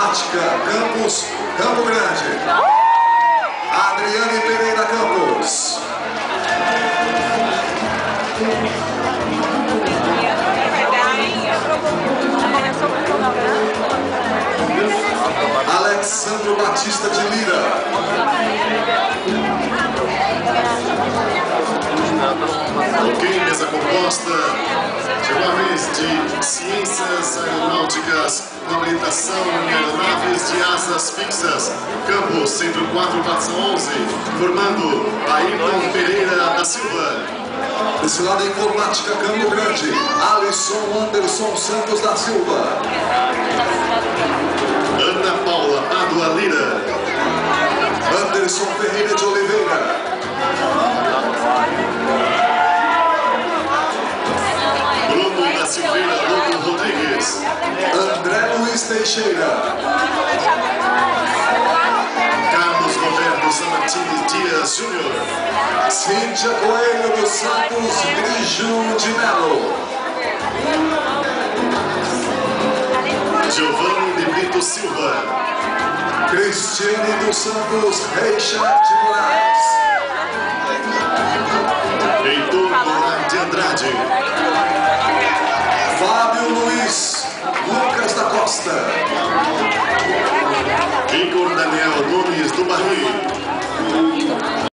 Informática Campus, Campo Grande. Adriane Pereira Campos. Alexandro Batista de Lira. Ok, mesa composta. Chegou a vez de Ciências Aeronáuticas com habilitação em aeronaves de asas fixas. Campus, Centro 4, Platção 11, formando Ayrton Pereira da Silva. Desse lado, Informática Campo Grande, Alisson Anderson Santos da Silva. Ana Paula Adua Lira. Anderson Ferreira de Oliveira. Bruno da Silveira Lobo Rodrigues. André Luiz Teixeira. Carlos Roberto Samartini Dias Júnior. Cíntia Coelho dos Santos Griju de Melo. Giovanni de Brito Silva. Cristiane dos Santos Reixa de Moraes. Heitor Goulart de Andrade. Fábio Luiz Lucas da Costa. Igor Daniel Nunes do Barri.